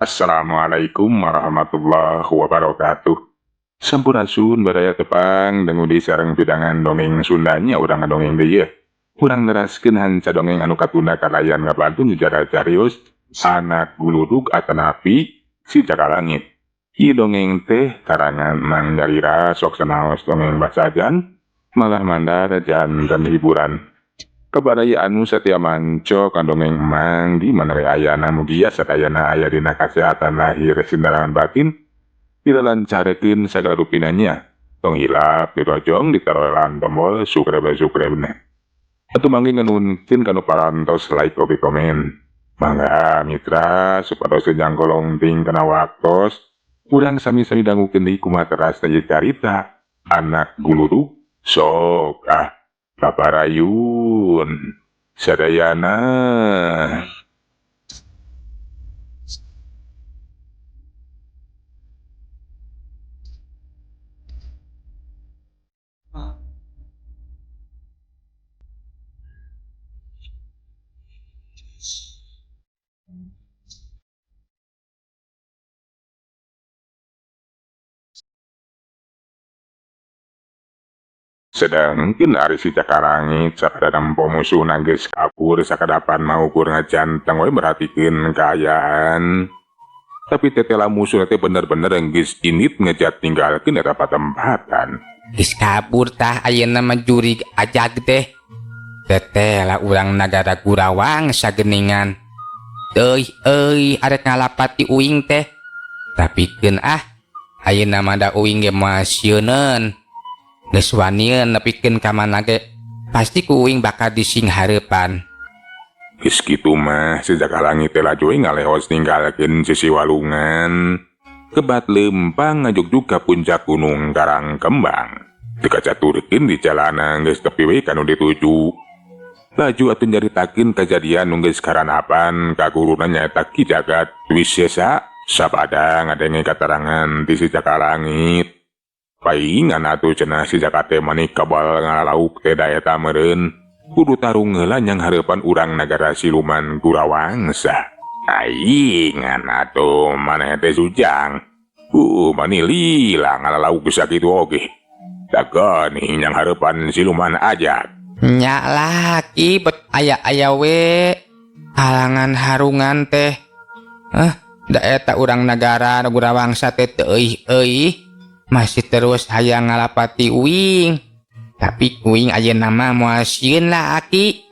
Assalamualaikum warahmatullahi wabarakatuh. Sampurasun badaya tepang dengudi sareng pidangan dongeng Sundanya urang ngadongeng deui. Urang neraskeun hanca dongeng anu katunda kalayan ngabantu nyejarah carios anak guludug atanapi si jaka langit. Ieu dongeng teh karangan Mang Jarira sok sanaos dongeng basajan malah mandar jan dan hiburan. Kabadaya anu satia manco kandongeng Mang di mana we ayana mugia sadayana aya dina kasehatan lahir sindarangan batin dilancarekeun sagala rupinanya. Tong hilap dirojong ditarolan tombol subscribe. Atuh manggi nganunkeun kanu parantos like kopi komen. Mangga mitra supados janggolong ting kana waktos urang sami-sami dangukeun deui kumaha teras teh carita anak guludug sok paparayun sadayana. Sedangkeun ari si Cakarangit sakada nempo musuhna geus kabur sakadapan mau ukur ngajanteng we merhatikeun kaayaan. Tapi tetela musuhna teh bener-bener geus init ngejat tinggalkeun eta patempatan. Geus kabur tah ayeuna mah jurig ajag teh. Tetela urang nagara Gurawang sageningan. Euy arek ngalapati uing teh. Tapikeun ayeuna mah da uing ge moal sieuneun. Geus wanieun nepikeun ka mana ge pasti ku uing bakal dising hareupan. Geus kitu mah si Cakarangit teh laju ngaleos ninggalkeun sisi walungan. Kebat lempang ngajugjug ka puncak gunung Karangkembang. Teu kacaturkeun di jalanan geus tepi we kanu dituju. Laju atuh nyaritakeun kajadian nu geus karanapan ka guruna nyaeta Ki Jagat Wisesa sabada ngadenge katerangan ti si Cakarangit. Paingan atuh cenah si Jaka teh manik kabal ngalauk teh daeta meureun kudu tarung heula nyang hareupan urang nagara siluman Gurawangsa. Aingan atuh maneh teh sujang. Mani lila ngalauk sakitu oge. Dagani nyang hareupan siluman ajat. Nya laki bet aya we halangan harungan teh. Da eta urang nagara Gurawangsa teh teu euy masih terus hayang ngalapati uing. Tapi uing ayeuna mah moal sieun lah aki.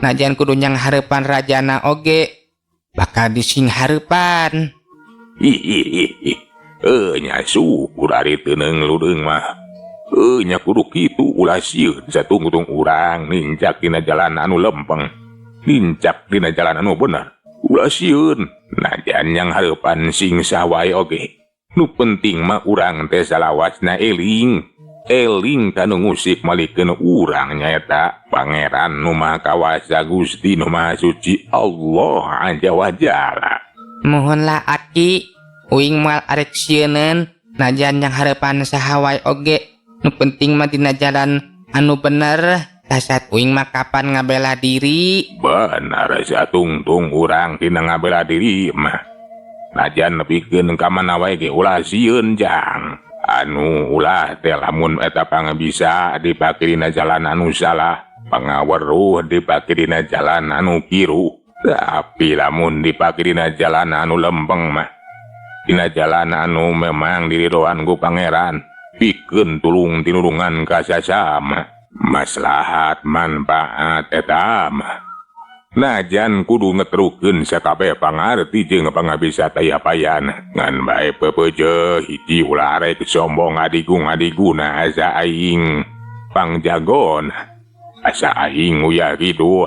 Najan kudu nyang hareupan rajana oge bakal dising hareupan. Nya syukur ari teu neungludeung mah. Nya kudu kitu ulah sieun satungtung urang nincak dina jalan anu lempeng. Nincak dina jalan anu bener. Ulah sieun najan nyang hareupan sing sawae oge. Nu penting mah urang teh salawasna eling kanu ngusik malikeun urang nyaeta Pangeran nu Maha Kawasa Gusti nu Maha Suci Allah Azza wa Jalla. Mohonlah aki uing moal arek sieuneun najan yang hareupan saha wae oge. Nu penting mah dina jalan anu bener. Dasat uing mah kapan ngabela diri. Benar satungtung urang tina ngabela diri mah. Najan nepikeun ka mana wae ge ulah sieun jang. Anu ulah teh lamun eta pangabisa dipake dina jalan anu salah, pangaweruh dipake dina jalan anu kiru. Tapi lamun dipake dina jalan anu lempeng mah, dina jalan anu memang diridoan ku Pangeran, pikeun tulung tinulungan ka sasama. Maslahat manfaat eta mah. Najan kudu ngetrukeun sakabeh pangarti jeung pangabisa tayapayan ngan bae pepeujeuh hiji ulah arek sombong adigung-adiguna asa aing pangjagon asa aing uyah kitu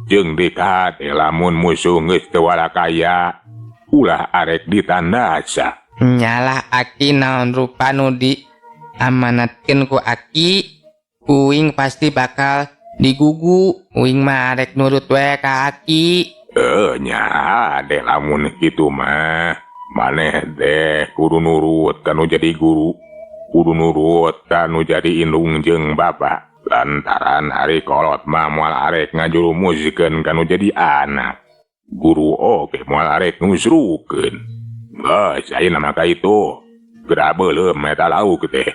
jeung dekat lamun musuh geus teu walakaya ulah arek ditandasa. Nyalah aki naon rupa nu di amanatkeun ku aki uing pasti bakal digugu. Uing mah arek nurut we ka aki. Nya deh lamun kitu mah maneh deh kudu nurut kanu jadi guru, kudu nurut kanu jadi indung jeung bapak. Lantaran hari kolot mah moal arek ngajurumuskeun kanu jadi anak. Guru oge moal arek nusrukeun. Geus ayeuna mah ka itu. Geura beuleum eta lauk teh.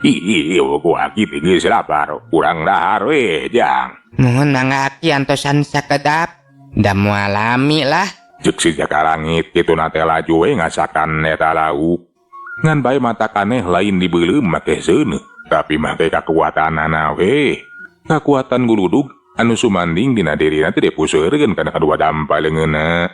Ih, gua kitu geus lapar. Urang dahar we, Jang. Nuhun mangga Aki antosan sakedap. Da moal lami lah. Cek si Jaka Langit kitu na teh laju we ngasakan eta lauk. Ngan bae mata kaneh lain dibeuleum make seuneu, tapi make kakuatanana we. Kakuatan guludug anu sumanding dina dirina teh dipuseurkeun kana kadua dampa leungeunna.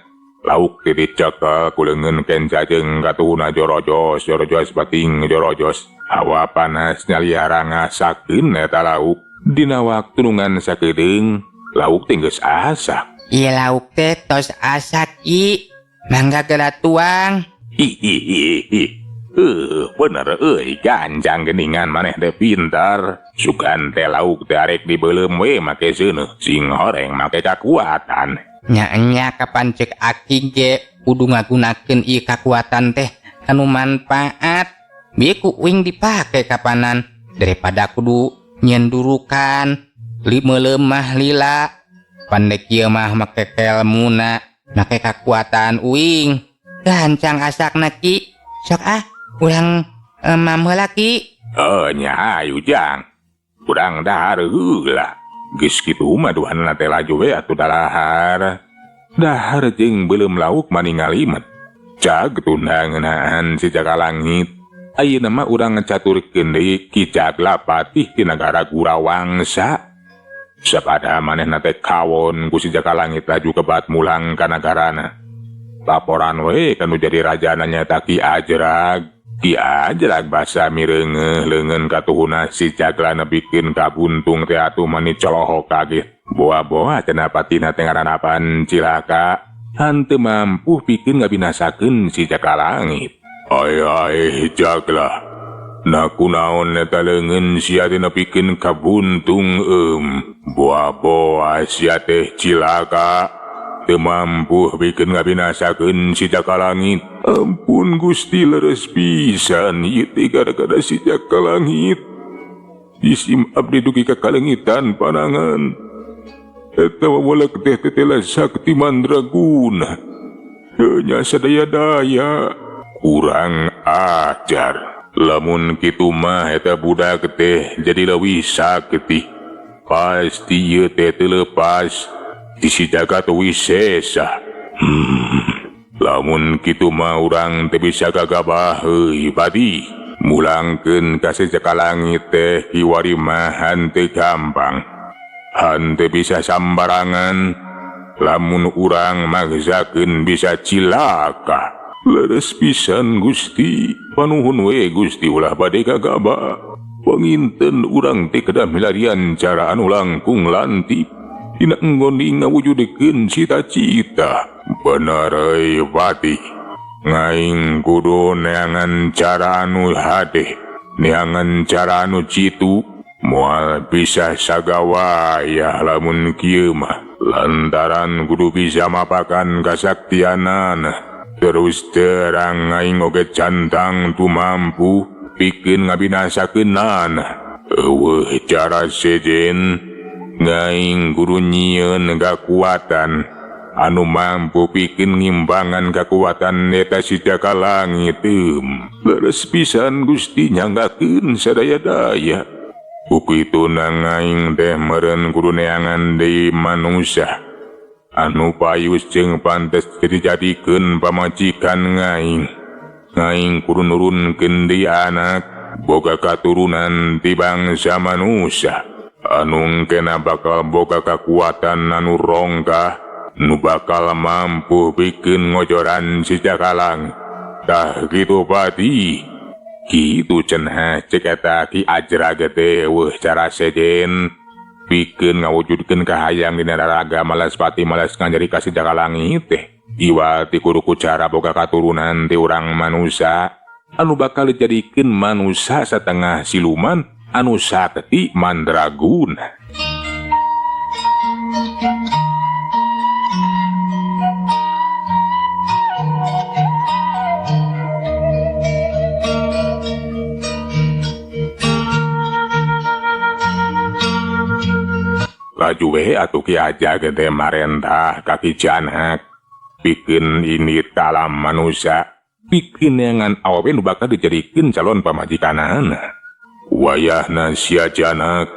Lauk teh dicekel ku leungeun kenca jeung katuna jorojos bating jorojos. Hawa panas nyaliara ngasakeun eta lauk. Dina waktu nungan sakedeung, lauk teh geus asak. Ieu lauk teh tos asak I. Mangga geura tuang. Hihihihi. Bener gancang geningan maneh teh pintar. Sugan teh lauk teh arek dibeuleum we make seuneu, sing horeng make kakuatan. Nya kapan cek Aki ge kudu ngagunakeun ieu kakuatan teh anu manfaat. Bieu uing dipake kapanan daripada kudu nyendurukan, meuleum mah lila. Pandek ieu mah make kelmuna, make kakuatan uing. Gancang asakna Ki. Sok urang mamheula Ki. Nya ayu Jang. Urang dahar heula. Geus kitu mah duhanna teh laju we atuh dahar. Dahar jeung beuleuum lauk maningalimet. Cag tunda ngeunaan si Jaka Langit. Ayeuna mah urang ngacaturkeun deui Ki Caglapatih ti nagara Gurawangsa. Sapada manehna teh kawon ku si Jaka Langit laju kebat mulang ka nagarana. Laporan we kanu jadi rajana nyaeta Ki Ajrag. Ki Ajrag basa mireungeuh leungeun katuhuna si Jagla nepikeun ka buntung teh atuh mani colohok kaget. Boa-boa cenah patina teh ngaranapan cilaka. Hanteu mampu pikeun ngabinasakeun si Jaka Langit. Ai Jagla. Na kunaon eta leungeun sia teh nepikeun ka buntung Boa-boa sia teh cilaka. Teu mampu bikin ngabinasakeun si Jaka Langit. Ampun Gusti leres pisan ieu teh gara-gara si Jaka Langit. Isim abdi dugi ka kalengitan panangan. Eta walak teh tetela sakti mandraguna. Nya sadaya daya. Kurang ajar. Lamun kitu mah eta budak teh jadi leuwih sakti. Pasti ieu teh teu leupas di si Jagat Wisesa. Lamun kitu mah urang teu bisa gagabah heuy padi. Mulangkeun ka si Jaka Langit teh kiwari mah hanteu gampang. Hanteu bisa sambarangan. Lamun urang magzakeun bisa cilaka. Leres pisan Gusti. Panuhun we Gusti ulah bade gagabah. Panginten urang teh kedah milarian cara anu langkung lantip. Dina enggoning ngawujudekeun cita-cita. Bener euy pati. Ngaing kudu neangan cara anu hadeh. Neangan cara anu citu. Moal bisa sagawaya lamun kieu mah. Lantaran kudu bisa mapakan kasaktianana. Terus terang ngaing oge cantang tu mampu pikeun ngabinasakeunana. Eueuh cara sejen. Ngaing guru nyieun kakuatan anu mampu pikeun ngimbangan kakuatan eta si Jaka Langit. Leres pisan Gusti nyanggakeun sadaya daya. Kukitu ngaing teh meureun kudu neangan deui manusia anu payus jeung pantes dijadikeun pamajikan ngaing. Ngaing kudu nurunkeun deui anak boga katurunan ti bangsa manusia. Anu kena bakal boga kakuatan anu rongkah nu bakal mampu bikin ngojoran si Jaka Langit. Tah kitu pati. Kitu cenah cek eta Ki Ajrag teh eueuh cara sejen pikeun ngawujudkeun kahayang dina raga Malaspati malas ngajari ka si Jaka Langit teh. Iwa ti kudu ku cara boga katurunan ti urang manusia anu bakal dijadikeun manusia satengah siluman anu sakti mandraguna. Laju we atuh Ki Ajag teh marentah ka Ki Janak. pikeun indit ka alam manusia, pikeun neangan awewe nu bakal dijadikeun calon pamajikanana. Wayahna sia janak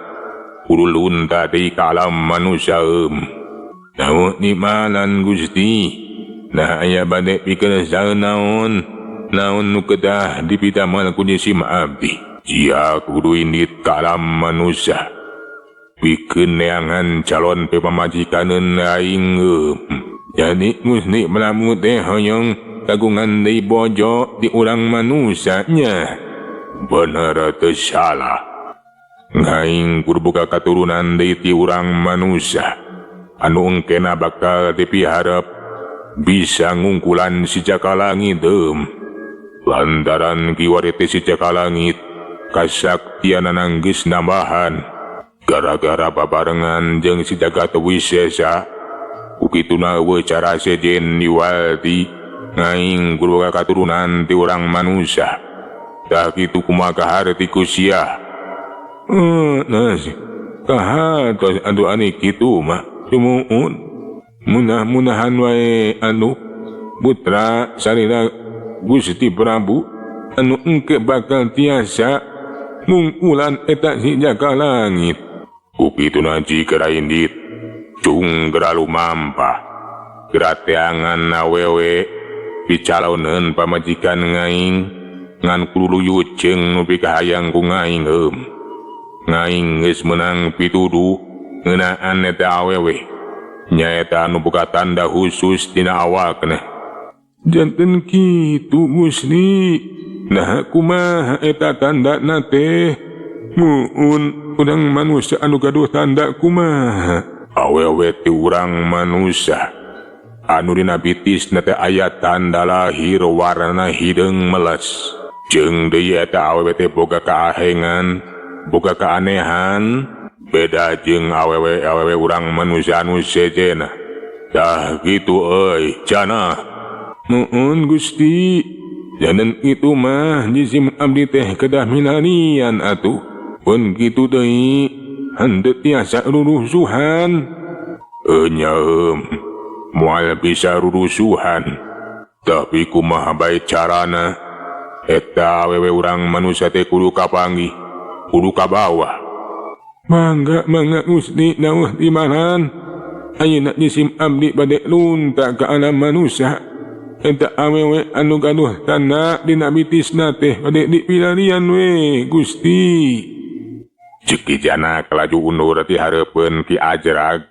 kudu lunta deui ka alam manusia Naon nimalan Gusti, nah aya bade pikeun saeun naon nu kedah dipidamel ku jisim abdi. Sia kudu indit ka alam manusia, pikeun neangan calon pamajikaneun aing Jadi Gusti melamu teh hoyong kagungan deui bojo di urang manusia nya. Bener teu salah. Ngaing kudu boga katurunan deui ti urang manusia anu engkena bakal dipiharep bisa ngungkulan si jaka langit lantaran kiwari teh si jaka langit kasaktianana geus nambahan gara-gara babarengan jeung si Jagat Wisesa. Ukituna eueuh cara sejen niwalti ngaing kudu boga katurunan ti urang manusia. Tah kitu kumaha kaharti ku sia. Kahatos anu ani kitu mah tumuun. Mudah-mudahan wae putra sarina Gusti Prabu anu engke bakal tiasa ngungkulan eta si jaka langit. Ukituna jika indit cung geura lumampah geura teangan awewe picaloneun pamajikan ngaing ngan kudu luyut jeung nu pikahayang ku ngaing Ngaing geus menang pituduh ngeunaan eta awewe nyaeta anu boga tanda khusus tina awakna. Janten kitu Gusti, nah kumaha eta tandana teh? Muun urang manusia anu gaduh tanda kumaha? Awewe ti urang manusia anu dina bitisna teh aya tanda lahir warna hideung meles. Jeung deui eta awewe teh boga kaahengan, boga kaanehan, beda jeung awewe urang manusia anu sejena. Dah gitu jana. Nuhun Gusti. Jangan itu mah jisim abdi teh kedah milarian atuh. Pun kitu deui henteu tiasa rurusuhan. Nyaem moal bisa rurusuhan. Tapi kumaha bae carana? Eta awewe urang manusia teh kudu kapanggih, kudu kabawa. Mangga Gusti dawuh timanan. Ayeuna jisim abdi bade lunta ka alam manusia. Eta awewe anu gaduh tanda dina bitisna teh bade dipilarian we Gusti. Ceuk kijana kelaju undur ti hareupeun Ki Ajrag.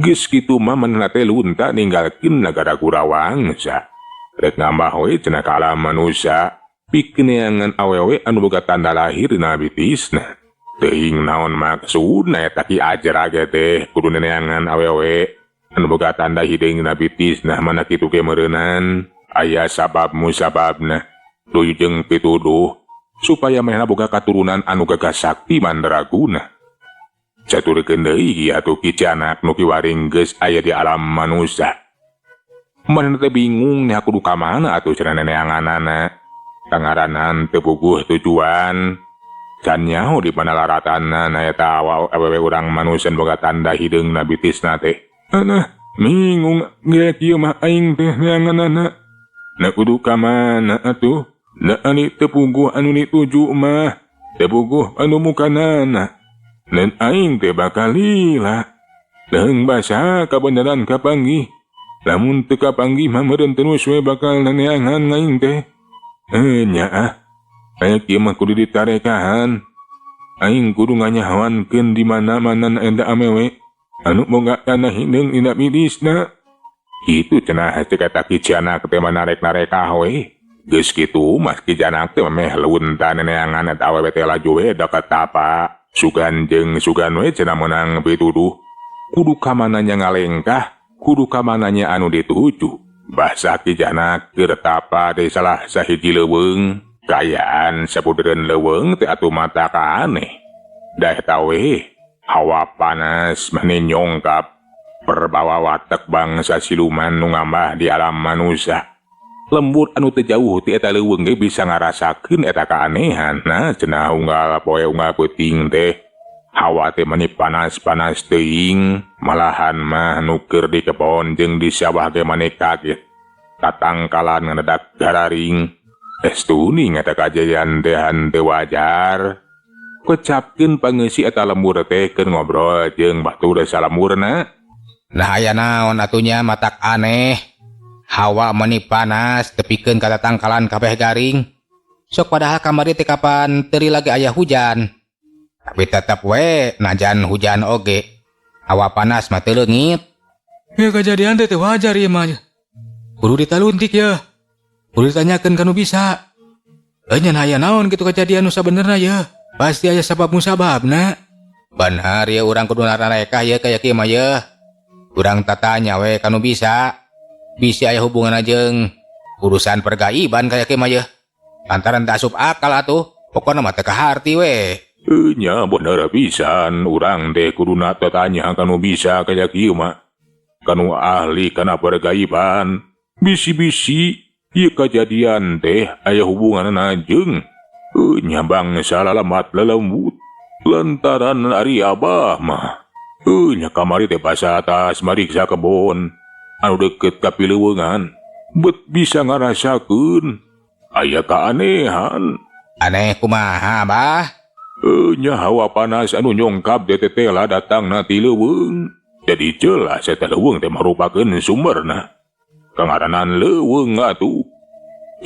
Geus kitu mah manehna teh lunta ninggalkeun nagara Kurawangsa. Rek ngambah we cenah ka alam manusia. Pikeun neangan awewe anu boga tanda lahir dina bitisna. Teuing naon maksudna eta Ki Ajrag teh kudu neangan awewe anu boga tanda hideung dina bitisna mana kitu ge meureunnan aya sababna tuluy jeung pituduh supaya manehna boga katurunan anu gagah sakti mandraguna. Caturkeun deui atuh Ki Canak nu kiwaring geus aya di alam manusia. Manehna teh bingung nya kudu ka mana atuh cenah neanganana. Tangaranan teu puguh tujuan. Can nyaho di mana laratanna na eta awewe urang manusia boga tanda hideungna bitisna teh. Bingung ge kieu mah aing teh neanganana. Na kudu ka mana atuh? Na ani teu puguh anu dituju mah, teu puguh anu mukanana. Dan aing teh bakal lila. Leung basa kabeneran kapanggih. Lamun teu kapanggih mah meureun terus we bakal neangan aing teh. Nya aya kieu mah kudu ditarekahan. Aing kudu nganyahoankeun di mana-mana enda amewe anu boga tanda hideung dina bitisna. Kitu cenah ceuk eta Ki Canak teh manarek-nareka we. Geus kitu mah Ki Canak teh meh lunta neangan eta awewe teh laju we deket tapa. Sugan jeung sugan we cenah meunang pituduh. Kudu ka mananya ngalengkah, kudu ka mananya anu dituju. Basa Ki Canak keur tapa teh salah sahiji leuweung. Kayaan sapudereun leuweung teh atuh mata ka aneh. Da eta we hawa panas mane nyongkap perbawa watek bangsa siluman nu ngambah di alam manusia. Lembur anu teu jauh ti eta leuweung ge bisa ngarasakeun eta kaanehan. Nah cenah unggal poe unggal peuting teh hawa teh mani panas-panas teuing, malahan mah nu keur di kebon jeung di sawah ge mane kaget. tatangkalan ngadak gararing. Estuni ngata kajayaan teh henteu wajar. Kecapkeun pangeussi eta lembur teh keur ngobrol jeung batur salamurna. Nah aya naon atunya matak aneh. Hawa meni panas tepikeun ka tatangkalan kabeh garing. Sok padahal kamari teh kapan teu lagi aya hujan. Tapi tetep we najan hujan oge. Hawa panas mah teu leungit. Ya kejadian teh wajar ieu mah. Kudu ditaluntik ya. Kudu ditanyakeun kanu bisa. Nya aya naon kitu kejadian nu sabenerna ya. Pasti aya sabab musababna. Benar ya urang kudu narareka ya kaya kieu mah ya. Urang tatanya we kanu bisa. Bisi aya hubungan jeung urusan pergaiban kaya kieu mah ya. Lantaran tak asup akal atuh. Pokona mah teu kaharti we. Nya bener pisan urang teh kuduna tatanya kanu bisa kaya kieu mah. Kanu ahli kana pergaiban. Bisi-bisi ieu kejadian teh aya hubunganna jeung nya bangsa lalamat lelembut lantaran ari abah mah nya kamari teh pas atas mariksa kebon anu deket ka pileuweungan bet bisa ngarasakeun aya kaanehan. Aneh kumaha bah? Nya hawa panas anu nyongkap detetela datangna ti leuweung. Jadi jelas eta leuweung teh marupakeun sumberna. Kangaranan leuweung atuh.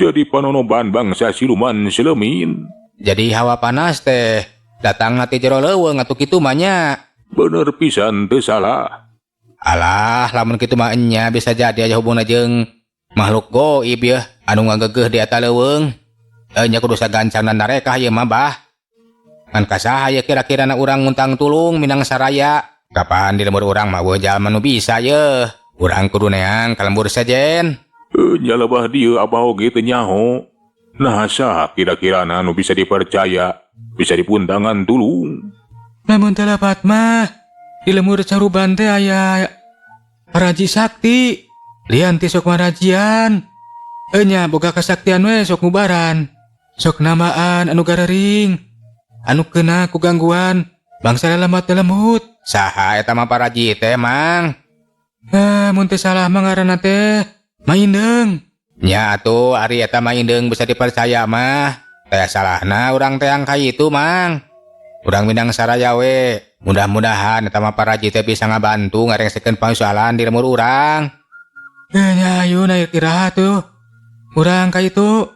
Jadi panonoban bangsa siluman selemin. Jadi hawa panas teh datang ti jero leuweung atuh kitu mah nya. Bener pisan teu salah. Alah lamun kitu mah nya bisa jadi aya hubungna jeung makhluk gaib ya anu ngageugeuh di eta leuweung. Nya kudu sagancangna narekah ieu mah bah. Ngan kasaha ya kira-kirana urang nguntang tulung minang saraya. Kapan di lembur urang mah jalma nu bisa ye. Urang kudu neang ka lembur sajen. Nya lebah dieu abah oge teu nyaho. Nah saha kira-kirana nu bisa dipercaya, bisa dipuntangan tulung. Lamun teu lepat mah di lembur caruban teh aya Raji Sakti. Lian ti sok marajian. Nya boga kasaktian we sok ngubaran. Sok namaan anu gararing. Anu kena ku gangguan bangsa lalamat lembut. Saha eta mah paraji teh mang? Mun teu salah mah ngaranna teh Maindeung. Nya atuh ari eta Maindeung bisa dipercaya mah. Teh salahna urang teh angka itu mang. Urang Minang Saraya we. Mudah-mudahan eta mah paraji teh bisa ngabantu ngarengsikeun pangusahaan di lembur urang. Nya ayeuna kira tuh. Urang ka itu.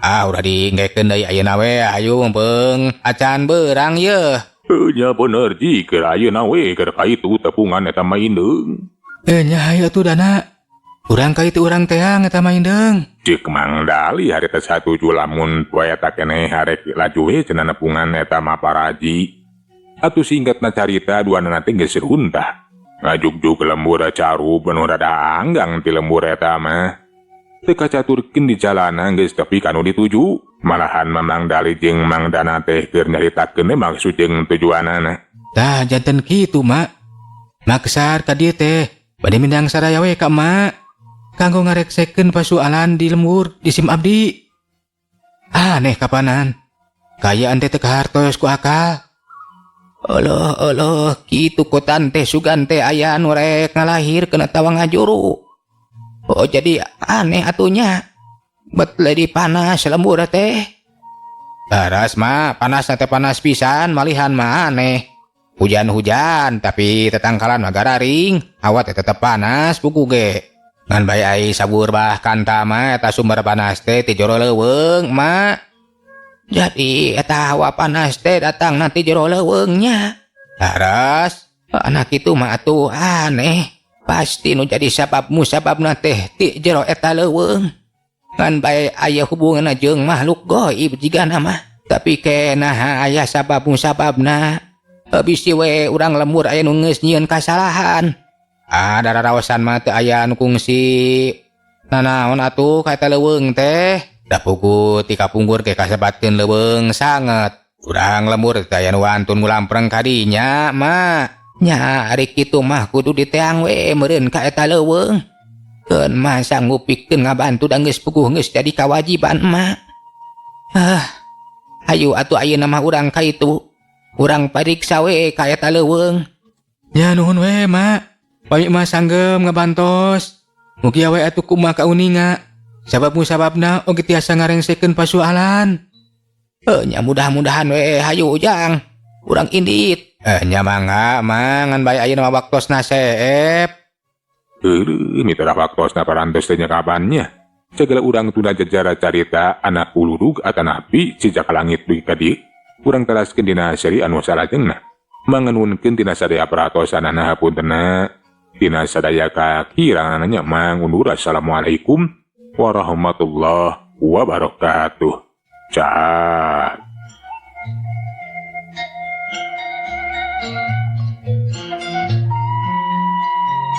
Udah diinggekeun deui ayeuna we ayo beung acan beurang ye. Nya bener jikeun ayeuna we keur kaitu tepungan eta Maindeung. Nya aya tuh dana. Urang ka itu urang teang eta Maindeung. Cik Mang Dali harita satuju lamun poe eta keneh harek laju we cenah nepungan eta mah paraji. Atuh singkatna carita duanana teh geus runtah. Ngajugjug lembur caru penuh rada anggang ti lembur eta mah. Teu kacaturkeun di jalana geus tepi kanu dituju. Malahan Mang Dali jeung Mang Dana teh keur nyaritakeun maksud jeung tujuanana. Tah janten kitu mak. Maksar ka dieu teh bade Minang Saraya we ka mak. Kanggo ngareksekeun pasualan di lembur di sim abdi. Aneh kapanan. Kayaan teh teu kahartos ku akal. Allah, kitu kotan teh sugan teh aya anu rek ngalahir kena tawang ngajuru. Oh jadi aneh atunya. Bet ledi panas lembur teh. Laras mah panas teh panas pisan malihan mah aneh. Hujan-hujan tapi tetangkalan mah gararing. Hawa teh tetep panas pugu ge. Ngan bae ai sabur bah kanta mah eta sumber panas teh ti jero leuweung mah. Jadi eta hawa panas teh datang nanti jero leuweungnya. Laras anak itu mah atuh aneh. Pasti nu jadi sababna teh ti jero eta leuweung. Ngan bae aya hubunganna jeung makhluk gaib jigana mah. Tapi kenah aya sababna. Bisi we urang lembur aya nu geus nyieun kasalahan. Dararaosan mah teu aya nu kungsi. Nanaon atuh ka eta leuweung teh? Da pugu ti kapungkur ge kasebatkeun leuweung sanget. Urang lembur teh aya nu wantun ngulampreng ka dinya mah. Nya ari kitu mah kudu diteang we meureun ka eta leuweung. Keun mah sanggup pikeun ngabantu da geus puguh geus jadi kawajiban mah. Ayo atuh ayeuna mah urang ka itu. Urang pariksa we ka eta leuweung. Ya nuhun we mak. Pami mah sanggem ngabantos. Mugi awe atuh kumaha kauninga. Sababna oge tiasa ngarengsekeun pasoalan. Nya mudah-mudahan we hayu ujang. Urang indit. Nya mangga mangan bae ayeuna mah waktosna seep. Mitra waktosna parantos teh nya kapannya. Segala urang tuna jejara carita anak ulurug atanapi sejak langit dugi ka dieu. Urang teraskeun dina seri anu salajengna. Manganunkeun tina sadaya pratosanana hapuntenna. Tina sadaya kakiranganna nya mangundur assalamualaikum warahmatullahi wabarakatuh. Cak.